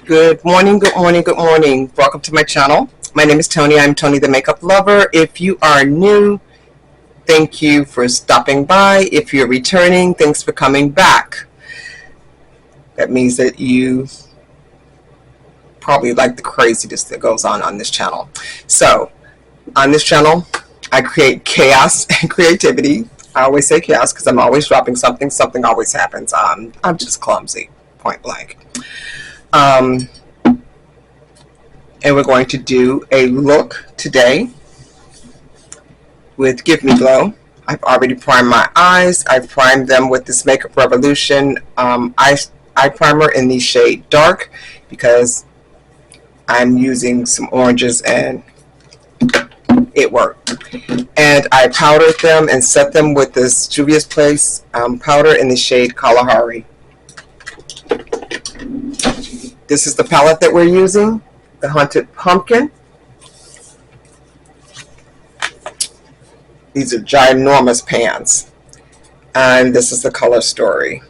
Good morning, good morning, good morning. Welcome to my channel. My name is Tony. I'm Tony the Makeup Lover. If you are new, thank you for stopping by. If you're returning, thanks for coming back. That means that you probably like the craziness that goes on this channel. So, on this channel, I create chaos and creativity. I always say chaos because I'm always dropping something. Something always happens. I'm just clumsy, point blank. And we're going to do a look today with Give Me Glow. I've already primed my eyes. I've primed them with this Makeup Revolution eye primer in the shade Dark because I'm using some oranges and it worked. And I powdered them and set them with this Juvias Place powder in the shade Kalahari. This is the palette that we're using, the Hunted Pumpkin. These are ginormous pans. And this is the color story.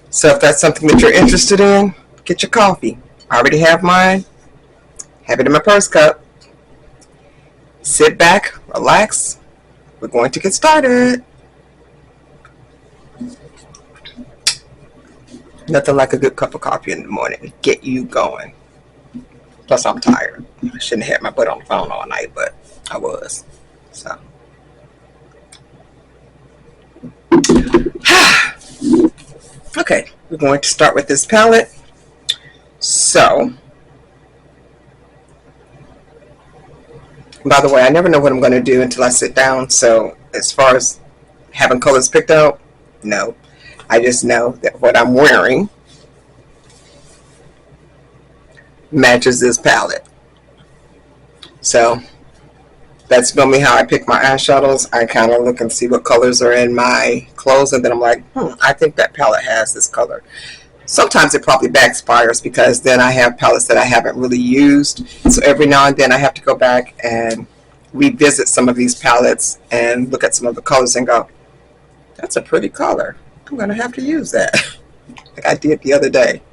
So if that's something that you're interested in, get your coffee. I already have mine. Have it in my purse cup. Sit back, relax. We're going to get started. Nothing like a good cup of coffee in the morning to get you going. Plus, I'm tired. I shouldn't have had my butt on the phone all night, but I was. So. Okay, we're going to start with this palette. So, by the way, I never know what I'm going to do until I sit down. So, as far as having colors picked out, no. I just know that what I'm wearing matches this palette. So that's normally how I pick my eyeshadows. I kind of look and see what colors are in my clothes, and then I'm like, I think that palette has this color. Sometimes it probably backfires because then I have palettes that I haven't really used. So every now and then I have to go back and revisit some of these palettes and look at some of the colors and go, that's a pretty color. I'm going to have to use that like I did the other day.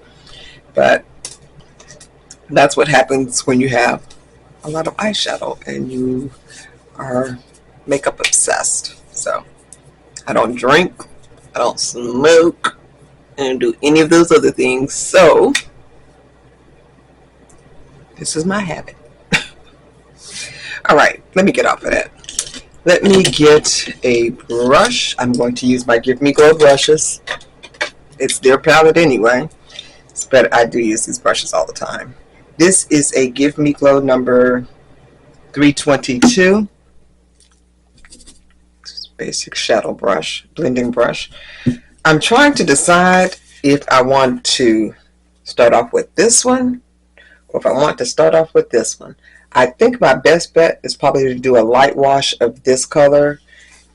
But that's what happens when you have a lot of eyeshadow and you are makeup obsessed. So I don't drink, I don't smoke, I don't do any of those other things. So this is my habit. All right, let me get off of that. Let me get a brush. I'm going to use my Give Me Glow brushes. It's their palette anyway, but I do use these brushes all the time. This is a Give Me Glow number 322. Basic shadow brush, blending brush. I'm trying to decide if I want to start off with this one or if I want to start off with this one. I think my best bet is probably to do a light wash of this color,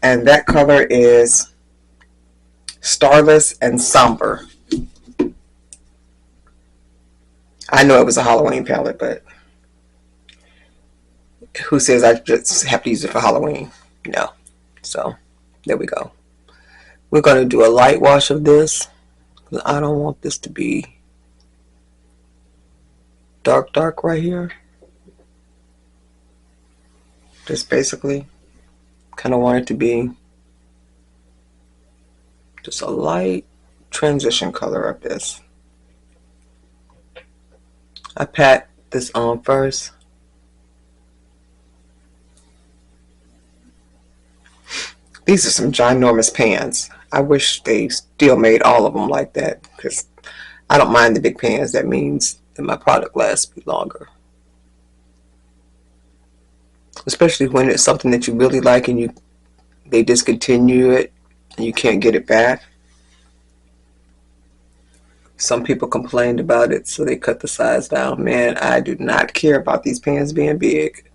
and that color is Starless and Somber. I know it was a Halloween palette, but who says I just have to use it for Halloween? No. So there we go. We're going to do a light wash of this because I don't want this to be dark right here. Just basically kind of want it to be just a light transition color of this. I pat this on first. These are some ginormous pans. I wish they still made all of them like that because I don't mind the big pans. That means that my product lasts me longer. Especially when it's something that you really like and they discontinue it and you can't get it back. Some people complained about it, so they cut the size down. Man, I do not care about these pans being big.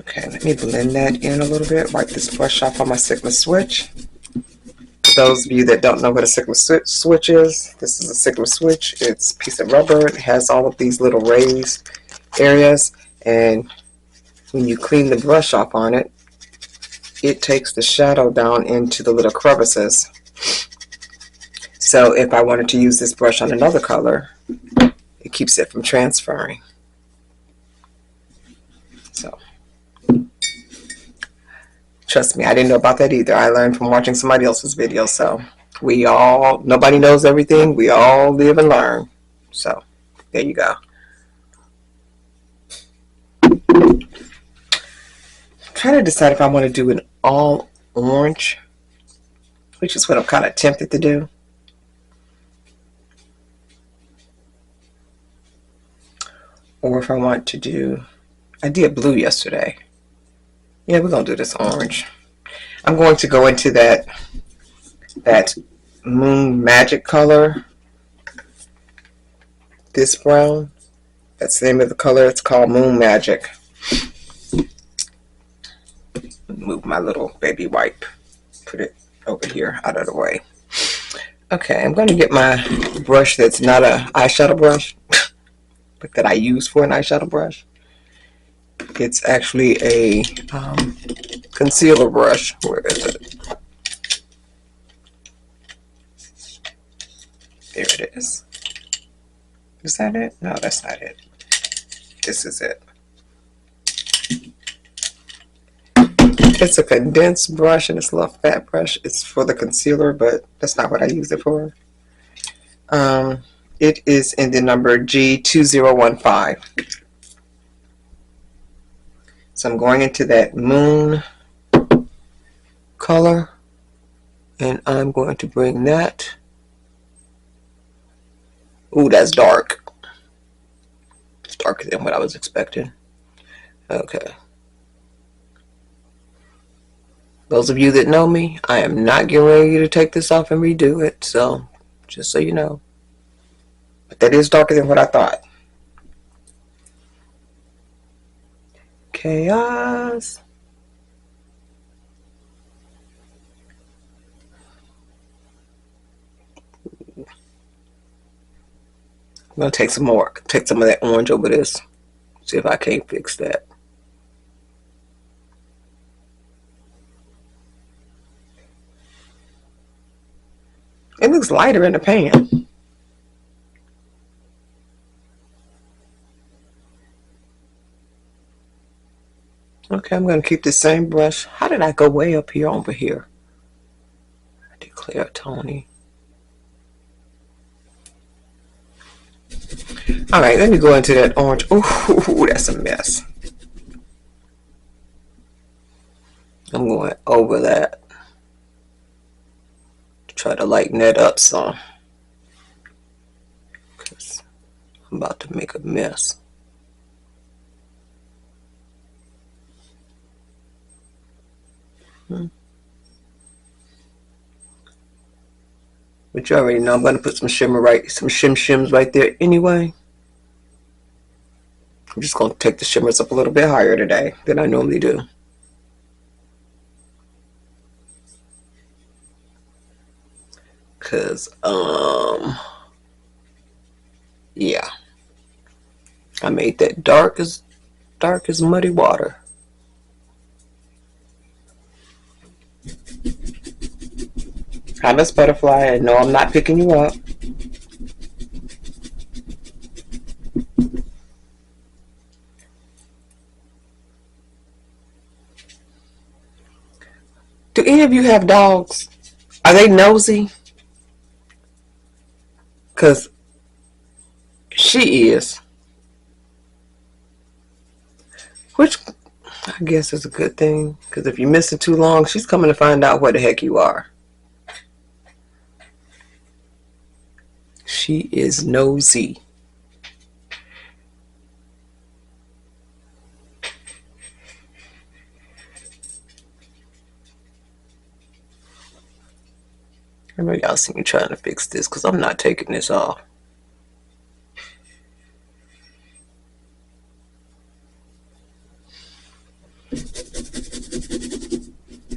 Okay, let me blend that in a little bit. Wipe this brush off on my Sigma switch. For those of you that don't know what a Sigma switch is, this is a Sigma switch. It's a piece of rubber. It has all of these little raised areas, and when you clean the brush off on it, it takes the shadow down into the little crevices. So if I wanted to use this brush on another color, it keeps it from transferring. So trust me, I didn't know about that either. I learned from watching somebody else's video. So nobody knows everything. We all live and learn. So there you go. I'm trying to decide if I want to do an all orange, which is what I'm kind of tempted to do. Or if I want to do, I did blue yesterday. Yeah, we're going to do this orange. I'm going to go into that Moon Magic color. This brown. That's the name of the color. It's called Moon Magic. Move my little baby wipe. Put it over here out of the way. Okay, I'm going to get my brush that's not an eyeshadow brush, but that I use for an eyeshadow brush. It's actually a concealer brush. Where is it? There it is. Is that it? No, that's not it. This is it. It's a condensed brush and it's a little fat brush. It's for the concealer, but that's not what I use it for. It is in the number G2015. So I'm going into that moon color, and I'm going to bring that. Ooh, that's dark. It's darker than what I was expecting. Okay. Those of you that know me, I am not getting ready to take this off and redo it, so just so you know. But that is darker than what I thought. Chaos. I'm going to take some more. Take some of that orange over this. See if I can't fix that. It looks lighter in the pan. Okay, I'm going to keep the same brush. How did I go way up here over here? I declare Tony. All right, let me go into that orange. Ooh, that's a mess. I'm going over that. Try to lighten that up some. Because I'm about to make a mess. But you already know I'm going to put some shimmer some shims right there anyway. I'm just going to take the shimmers up a little bit higher today than I normally do. Because, yeah. I made that dark as muddy water. Hi, Miss Butterfly. I know I'm not picking you up. Do any of you have dogs? Are they nosy? Because she is. Which I guess is a good thing. Because if you miss it too long, she's coming to find out where the heck you are. She is nosy. I know y'all see me trying to fix this because I'm not taking this off.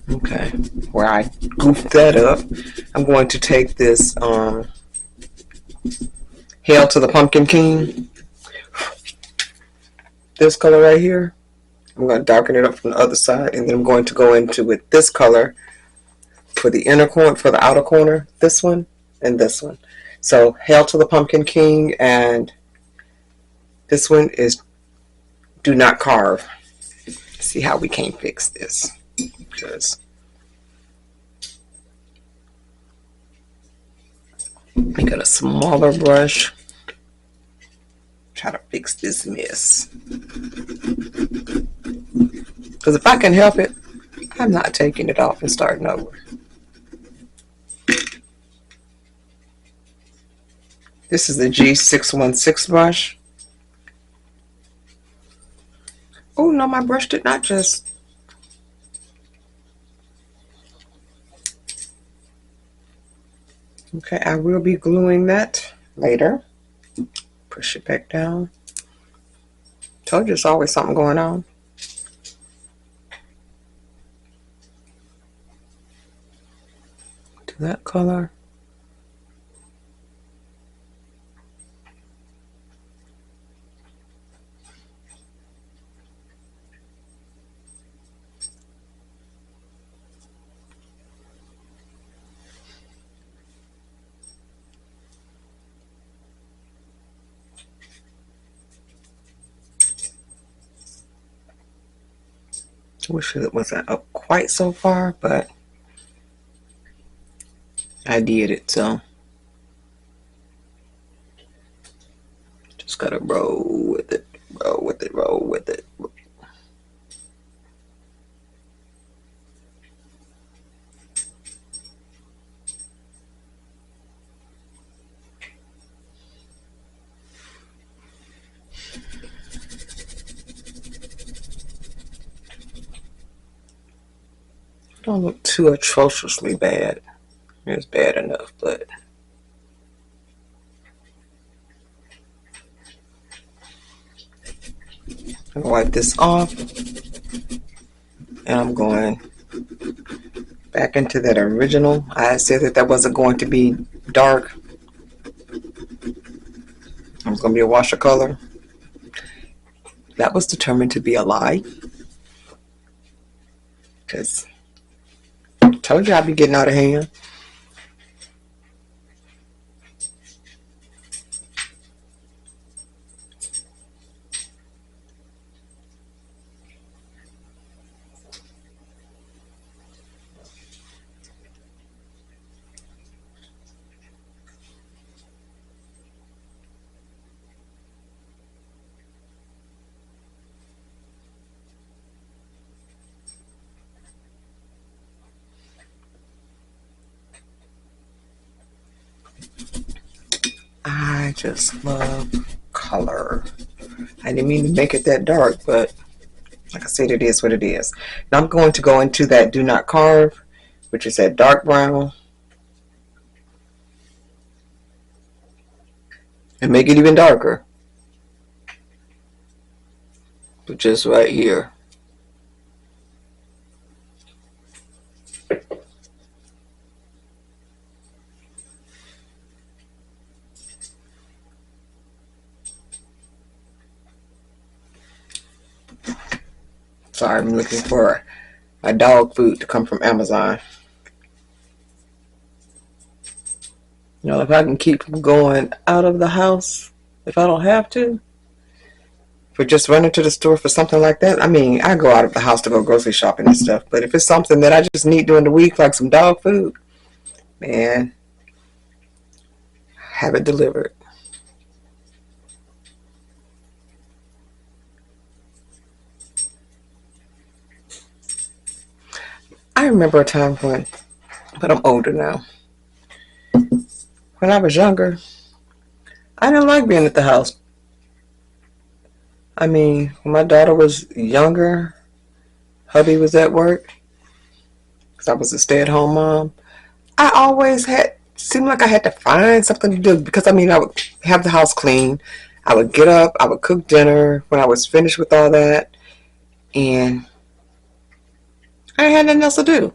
Okay, where I goofed that up, I'm going to take this Hail to the Pumpkin King, this color right here, I'm going to darken it up from the other side, and then I'm going to go into with this color for the inner corner, for the outer corner, this one and this one. So Hail to the Pumpkin King, and this one is Do Not Carve. See how we can't fix this, because I got a smaller brush. Try to fix this mess, because if I can help it, I'm not taking it off and starting over. This is the G616 brush. Oh no, my brush did not just. Okay, I will be gluing that later. Push it back down. Told you there's always something going on. Do that color. Wish it wasn't up quite so far, but I did it, so just gotta roll with it, roll with it, roll with it. Don't look too atrociously bad. It's bad enough, but I'm gonna wipe this off, and I'm going back into that original. I said that wasn't going to be dark. It was going to be a wash of color. That was determined to be a lie, because I told you I'd be getting out of hand. I just love color. I didn't mean to make it that dark, but like I said, it is what it is. Now I'm going to go into that Do Not Carve, which is that dark brown, and make it even darker. But just right here. Sorry, I'm looking for my dog food to come from Amazon. You know, if I can keep going out of the house, if I don't have to, for just running to the store for something like that, I mean, I go out of the house to go grocery shopping and stuff. But if it's something that I just need during the week, like some dog food, man, have it delivered. I remember a time when, but I'm older now. When I was younger, I didn't like being at the house. I mean, when my daughter was younger, hubby was at work, because I was a stay-at-home mom. I always seemed like I had to find something to do, because I mean, I would have the house clean. I would get up, I would cook dinner when I was finished with all that, and I had nothing else to do.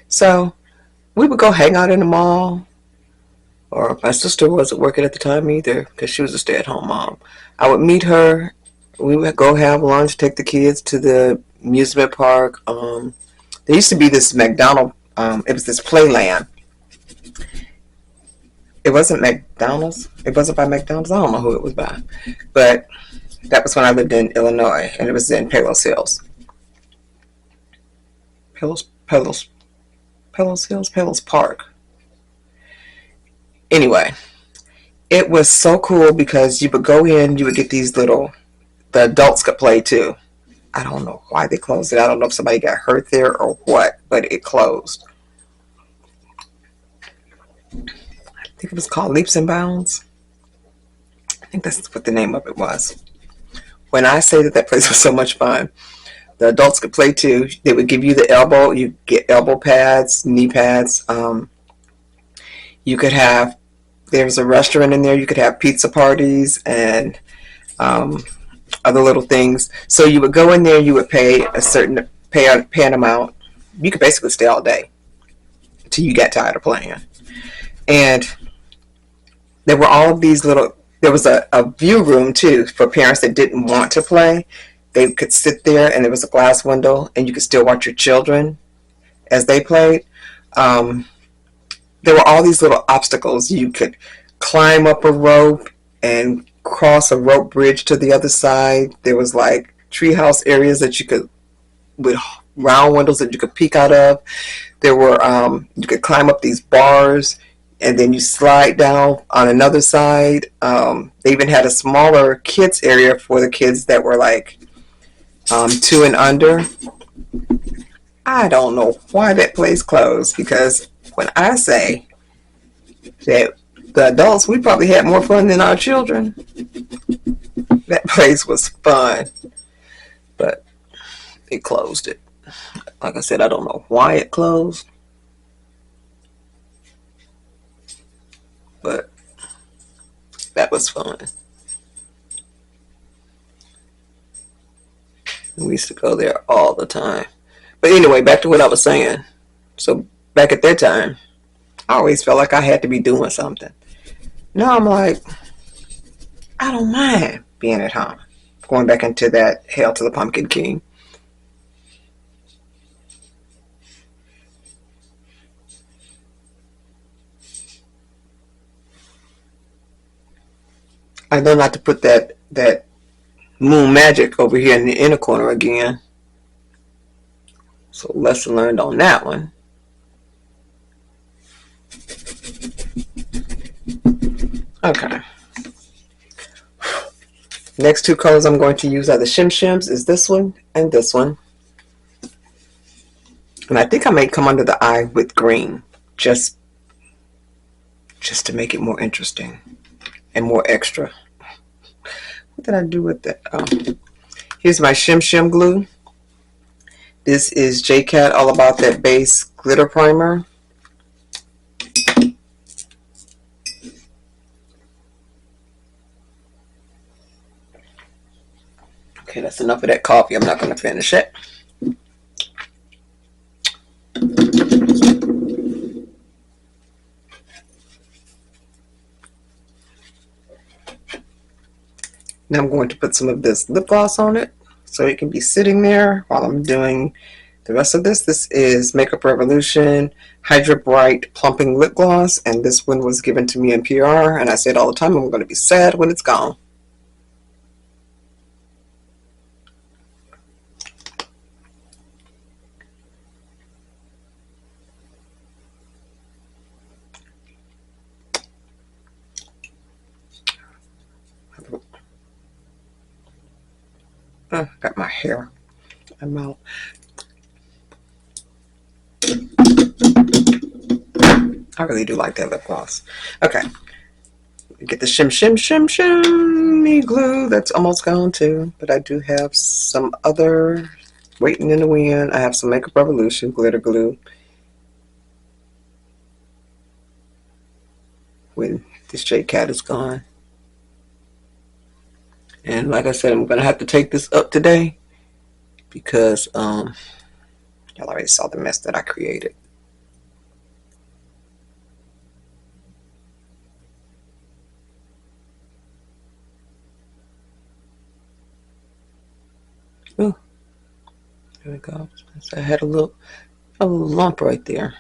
So we would go hang out in the mall, or my sister wasn't working at the time either, because she was a stay-at-home mom. I would meet her We would go have lunch, take the kids to the amusement park. There used to be this McDonald. It was this Playland. It wasn't McDonald's. It wasn't by McDonald's. I don't know who it was by, but that was when I lived in Illinois, and it was in Palos Hills. Palos Park. Anyway, it was so cool because you would go in, you would get these little. The adults could play too. I don't know why they closed it. I don't know if somebody got hurt there or what, but it closed. I think it was called Leaps and Bounds. I think that's what the name of it was. When I say that place was so much fun, the adults could play too. They would give you the elbow. You get elbow pads, knee pads. You could have. There was a restaurant in there. You could have pizza parties and other little things. So you would go in there. You would pay a certain pay an amount. You could basically stay all day until you got tired of playing. And there were all of these little. There was a view room too for parents that didn't want to play. They could sit there, and there was a glass window, and you could still watch your children as they played. There were all these little obstacles. You could climb up a rope and cross a rope bridge to the other side. There was like treehouse areas that you could, with round windows that you could peek out of. There were, you could climb up these bars and then you slide down on another side. They even had a smaller kids area for the kids that were like 2 and under. I don't know why that place closed, because when I say that the adults, we probably had more fun than our children. That place was fun, but it closed it. Like I said, I don't know why it closed, but that was fun. We used to go there all the time. But anyway, back to what I was saying. So back at that time, I always felt like I had to be doing something. Now I'm like, I don't mind being at home. Going back into that Hail to the Pumpkin King. I know not to put that moon magic over here in the inner corner again. So lesson learned on that one. Okay. Next two colors I'm going to use are the Shim Shims, is this one and this one. And I think I may come under the eye with green, just to make it more interesting and more extra. What did I do with that? Oh. Here's my Shim Shim glue. This is Jcat All About That Base Glitter Primer. Okay, that's enough of that coffee. I'm not going to finish it. Now I'm going to put some of this lip gloss on it so it can be sitting there while I'm doing the rest of this. This is Makeup Revolution Hydra Bright Plumping Lip Gloss, and this one was given to me in PR, and I say it all the time, I'm going to be sad when it's gone. Got my hair in my mouth. I really do like that lip gloss. Okay. Get the shimmy glue. That's almost gone too. But I do have some other waiting in the wind. I have some Makeup Revolution glitter glue. When this Jcat is gone. And like I said, I'm going to have to take this up today because y'all already saw the mess that I created. Ooh, there we go. So I had a little lump right there.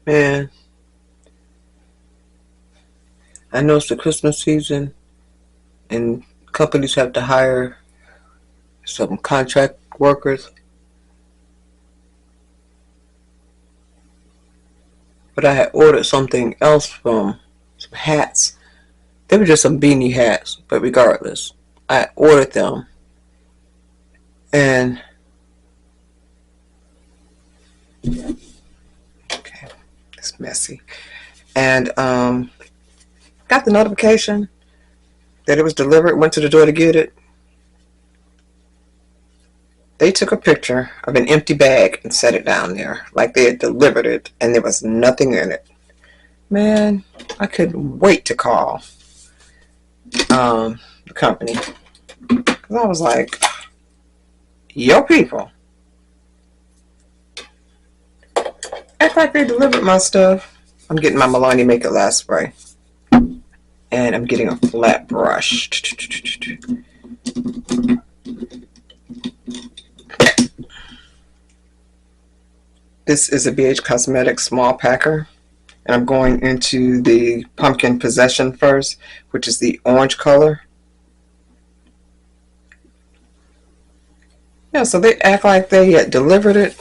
Man, I know it's the Christmas season and companies have to hire some contract workers. But I had ordered something else from some hats. They were just some beanie hats, but regardless, I ordered them and okay, it's messy. And got the notification that it was delivered, went to the door to get it. They took a picture of an empty bag and set it down there like they had delivered it and there was nothing in it. Man, I couldn't wait to call the company. Because I was like, yo people, act like they delivered my stuff. I'm getting my Milani Make It Last spray. And I'm getting a flat brush. This is a BH Cosmetics small packer. And I'm going into the Pumpkin Possession first, which is the orange color. Yeah, so they act like they had delivered it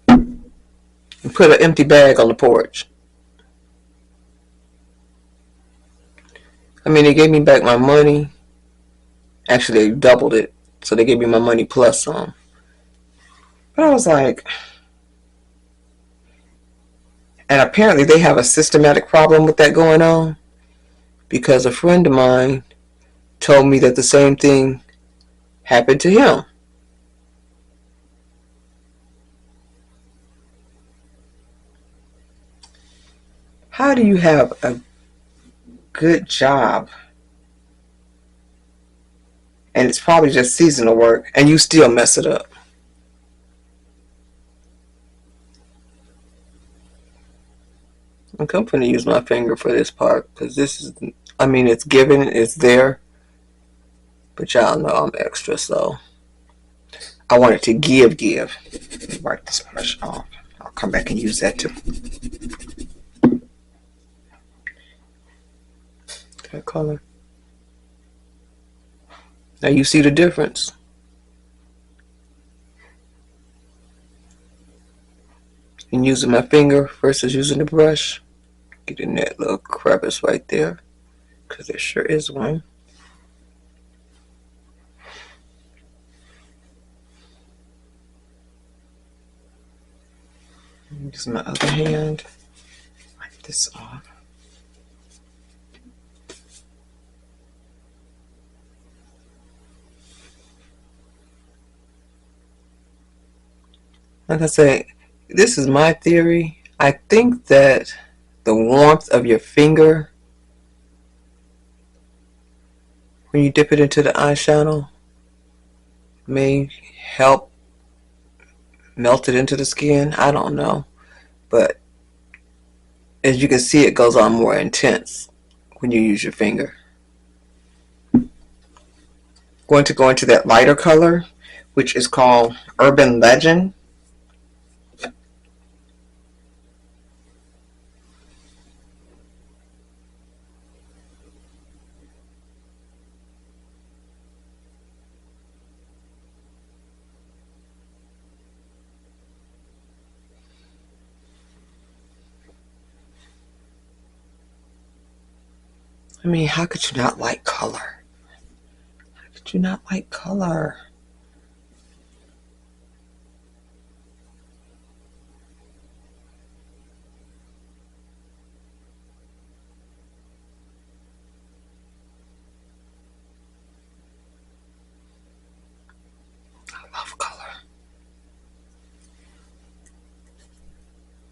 and put an empty bag on the porch. I mean, they gave me back my money. Actually, they doubled it. So they gave me my money plus some. But I was like, and apparently they have a systematic problem with that going on. Because a friend of mine told me that the same thing happened to him. How do you have a good job and it's probably just seasonal work and you still mess it up? I'm going to use my finger for this part because this is, I mean, it's given, it's there, but y'all know I'm extra, so I want it to give. Let me wipe this brush off. I'll come back and use that too. That color. Now you see the difference. And using my finger versus using the brush. Get in that little crevice right there, because there sure is one. Use my other hand. Wipe this off. Like I say, this is my theory. I think that the warmth of your finger when you dip it into the eyeshadow may help melt it into the skin. I don't know. But as you can see, it goes on more intense when you use your finger. Going to go into that lighter color, which is called Urban Legend. I mean, how could you not like color? How could you not like color?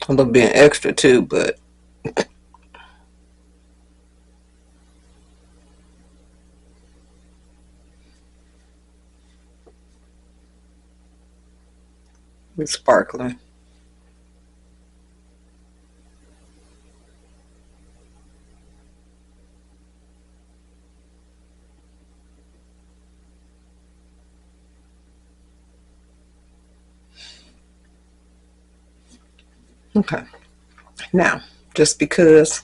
A little bit extra too, but it's sparkling. Okay, now just because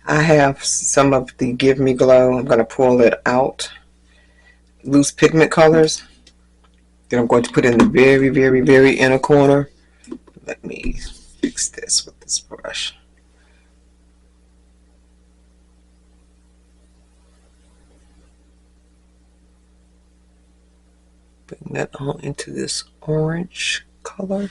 I have some of the Give Me Glow, I'm going to pull it out, loose pigment colors that I'm going to put in the very, very, very inner corner. Let me fix this with this brush. Bring that all into this orange color.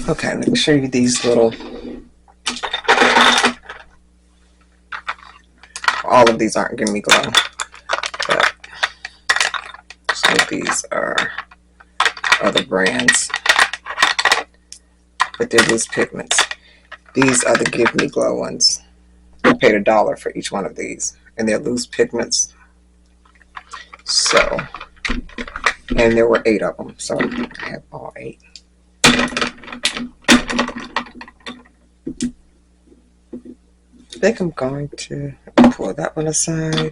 Okay, let me show you these little, all of these aren't Give Me Glow, but some of these are other brands, but they're loose pigments. These are the Give Me Glow ones. I paid $1 for each one of these, and they're loose pigments. So, and there were 8 of them, so I have all 8. I think I'm going to pull that one aside.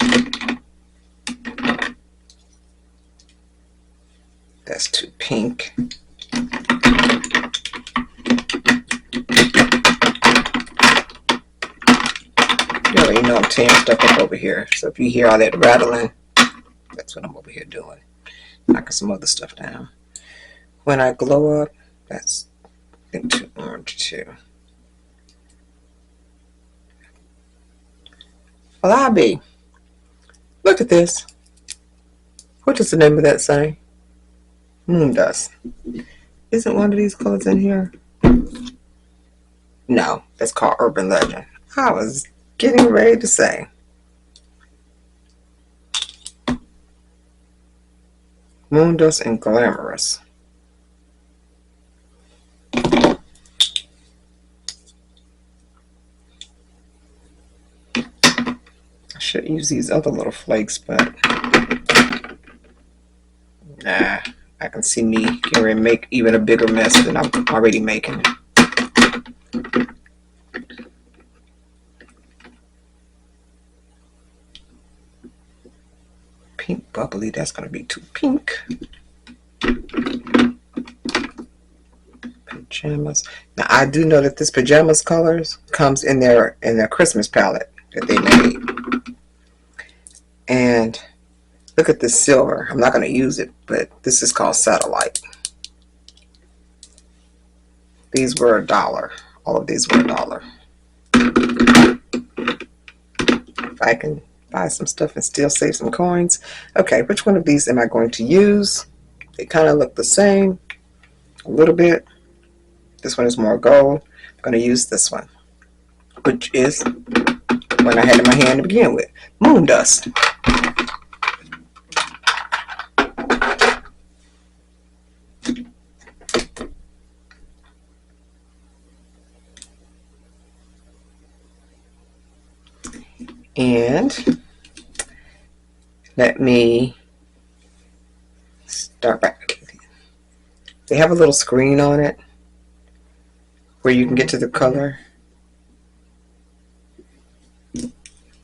That's too pink. You know I'm tearing stuff up over here. So if you hear all that rattling, that's what I'm over here doing. Knocking some other stuff down. When I glow up, that's I think too orange too. Well, I'll be. Look at this. What is the name of that sign? Moon dust. Isn't one of these colors in here? No, that's called Urban Legend. I was getting ready to say. Moon dust and Glamorous. I should use these other little flakes, but nah, I can see me getting ready to make even a bigger mess than I'm already making. Pink bubbly, that's going to be too pink. Pajamas. Now I do know that this pajamas colors comes in their Christmas palette that they made. And look at this silver. I'm not going to use it, but this is called Satellite. These were $1. All of these were $1. If I can buy some stuff and still save some coins. Okay, which one of these am I going to use? They kind of look the same a little bit. This one is more gold. I'm going to use this one, which is what I had in my hand to begin with. Moon dust. And let me start back. They have a little screen on it where you can get to the color.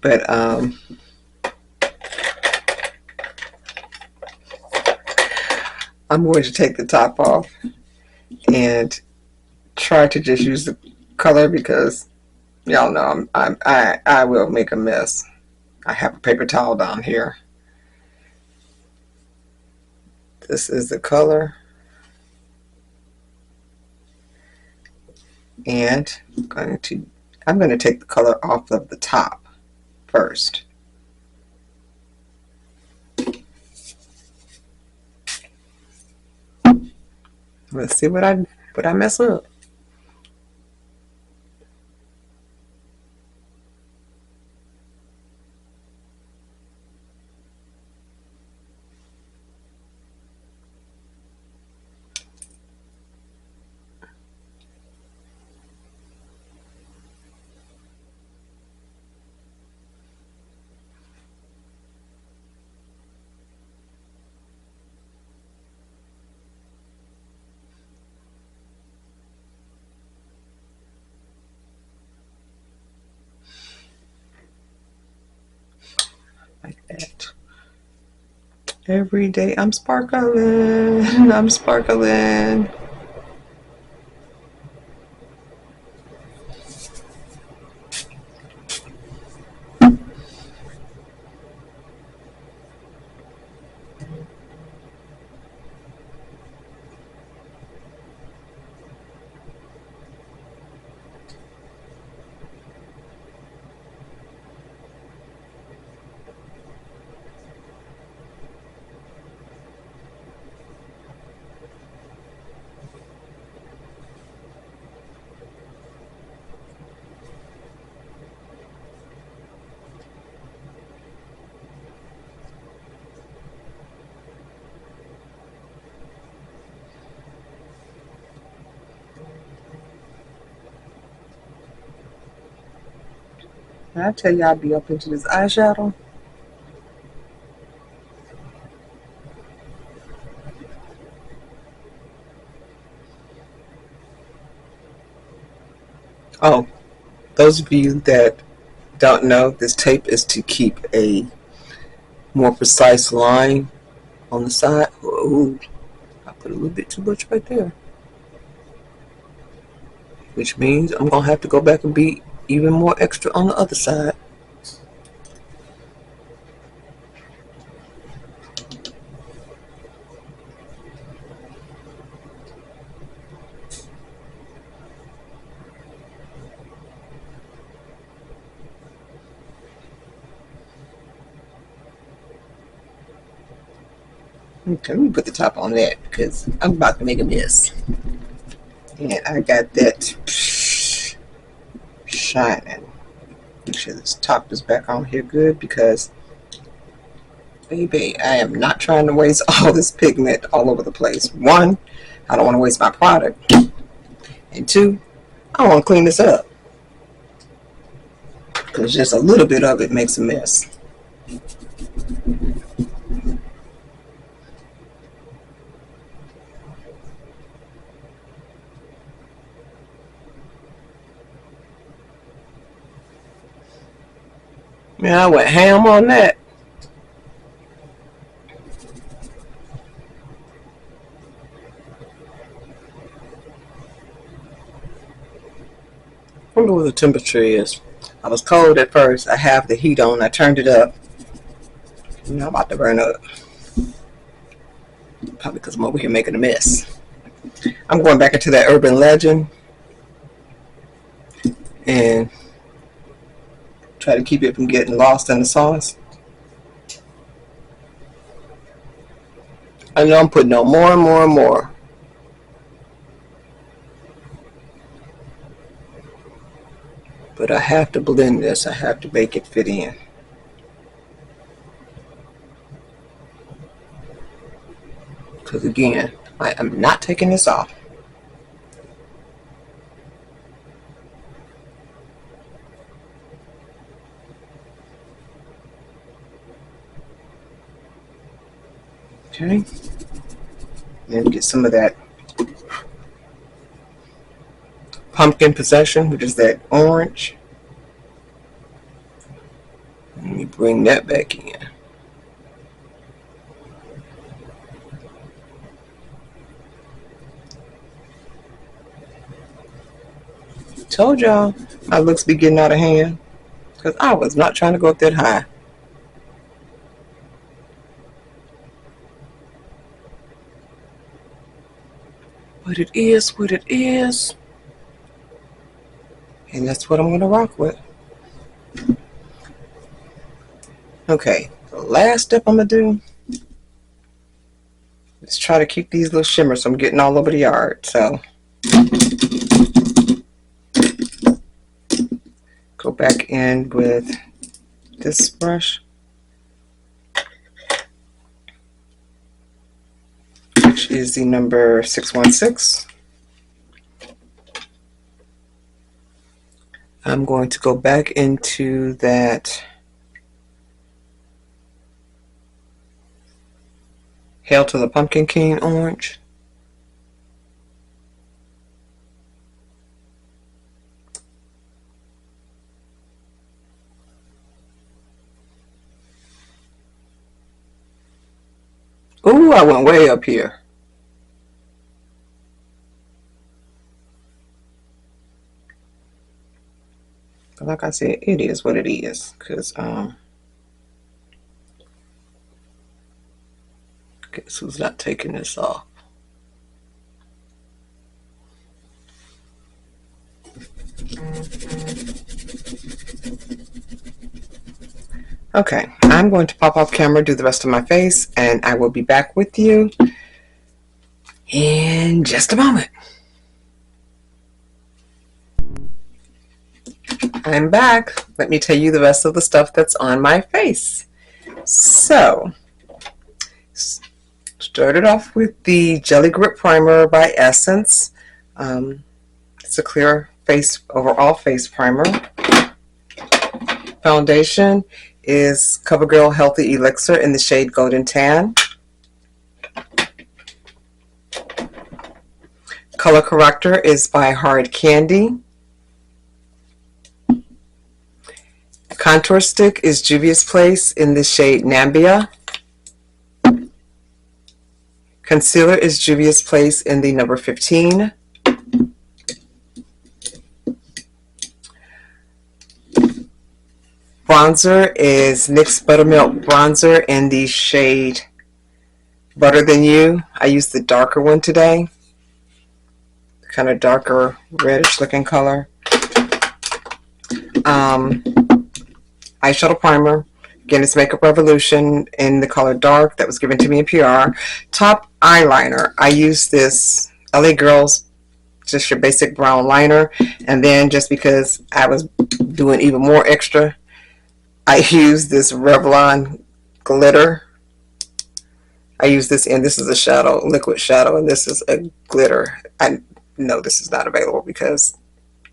But I'm going to take the top off and try to just use the color because y'all know I will make a mess. I have a paper towel down here. This is the color. And I'm going to take the color off of the top first. Let's see what I mess up. Every day I'm sparkling, I'm sparkling. I tell you, I'd be up into this eyeshadow. Oh, those of you that don't know, this tape is to keep a more precise line on the side. Ooh, I put a little bit too much right there. Which means I'm going to have to go back and be even more extra on the other side. Okay, let me put the top on that because I'm about to make a mess. And I got that shining. Make sure this top is back on here good because, baby, I am not trying to waste all this pigment all over the place. One, I don't want to waste my product. And two, I want to clean this up because just a little bit of it makes a mess. Man, I went ham on that. I wonder what the temperature is. I was cold at first. I have the heat on. I turned it up. Now I'm about to burn up. Probably because I'm over here making a mess. I'm going back into that urban legend and try to keep it from getting lost in the sauce. I know I'm putting on more and more and more. But I have to blend this. I have to make it fit in. Because again, I am not taking this off. Okay. Then get some of that pumpkin possession, which is that orange. Let me bring that back in. Told y'all my looks be getting out of hand because I was not trying to go up that high. But it is what it is. And that's what I'm going to rock with. Okay, the last step I'm going to do is try to keep these little shimmers from getting all over the yard. So go back in with this brush, which is the number 616. I'm going to go back into that Hail to the Pumpkin King orange. Ooh, I went way up here. But like I said, it is what it is. Because, guess who's not taking this off? Okay, I'm going to pop off camera, do the rest of my face, and I will be back with you in just a moment. I'm back. Let me tell you the rest of the stuff that's on my face. So, started off with the Jelly Grip Primer by Essence. It's a clear face, overall face primer. Foundation is CoverGirl Healthy Elixir in the shade Golden Tan. Color corrector is by Hard Candy. Contour stick is Juvias Place in the shade Namibia. Concealer is Juvias Place in the number 15. Bronzer is NYX Buttermilk Bronzer in the shade Butter Than You. I used the darker one today. Kind of darker reddish looking color. Eyeshadow primer. Again, it's Makeup Revolution in the color dark that was given to me in PR. Top eyeliner. I use this LaGirls, just your basic brown liner. And then just because I was doing even more extra, I use this Revlon glitter. I use this, and this is a shadow, liquid shadow, and this is a glitter. I know this is not available because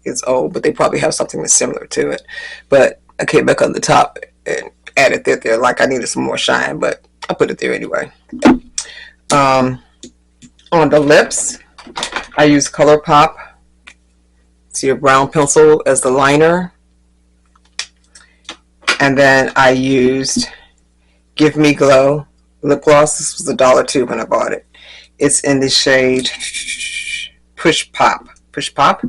it's old, but they probably have something that's similar to it. But I came back on the top and added that there like I needed some more shine, but I put it there anyway. On the lips, I use Colourpop. It's your brown pencil as the liner. And then I used Give Me Glow lip gloss. This was $1.02 when I bought it. It's in the shade Push Pop. Push Pop.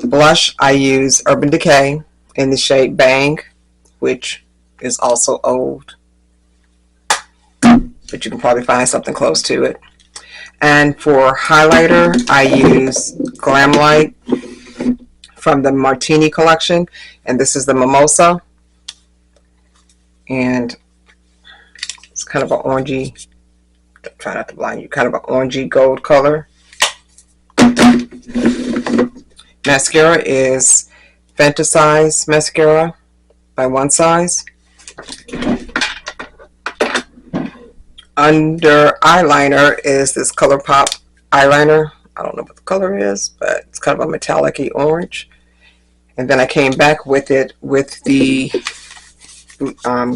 Blush, I use Urban Decay in the shade Bang, which is also old, but you can probably find something close to it. And for highlighter, I use Glam Light from the Martini collection, and this is the Mimosa. And it's kind of an orangey, try not to blind you, kind of an orangey gold color. Mascara is Fantasize Mascara by One Size. Under eyeliner is this Colourpop eyeliner. I don't know what the color is, but it's kind of a metallic-y orange. And then I came back with it with the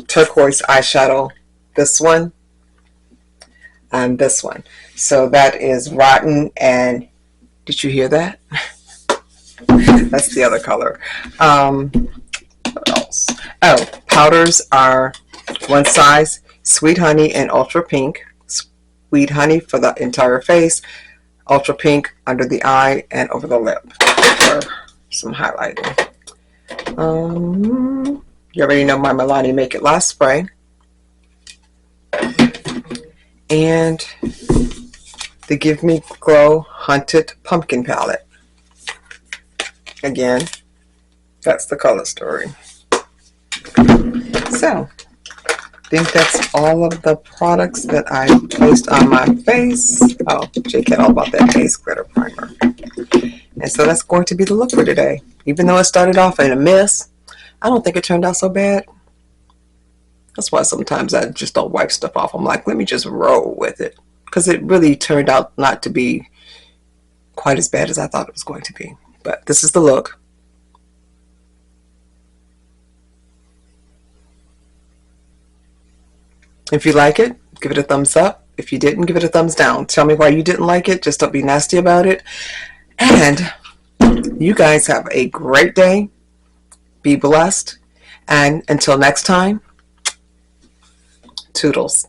turquoise eyeshadow, this one and this one. So that is Rotten, and did you hear that? That's the other color. What else? Oh, powders are One Size, Sweet Honey, and Ultra Pink. Sweet Honey for the entire face, Ultra Pink under the eye and over the lip for some highlighting. You already know my Milani Make It Last spray. And the Give Me Glow Hunted Pumpkin Palette. Again, that's the color story. So, I think that's all of the products that I placed on my face. Oh, Jcat all about that face glitter primer. And so that's going to be the look for today. Even though it started off in a mess, I don't think it turned out so bad. That's why sometimes I just don't wipe stuff off. I'm like, let me just roll with it. Because it really turned out not to be quite as bad as I thought it was going to be. But this is the look. If you like it, give it a thumbs up. If you didn't, give it a thumbs down. Tell me why you didn't like it. Just don't be nasty about it. And you guys have a great day. Be blessed. And until next time, toodles.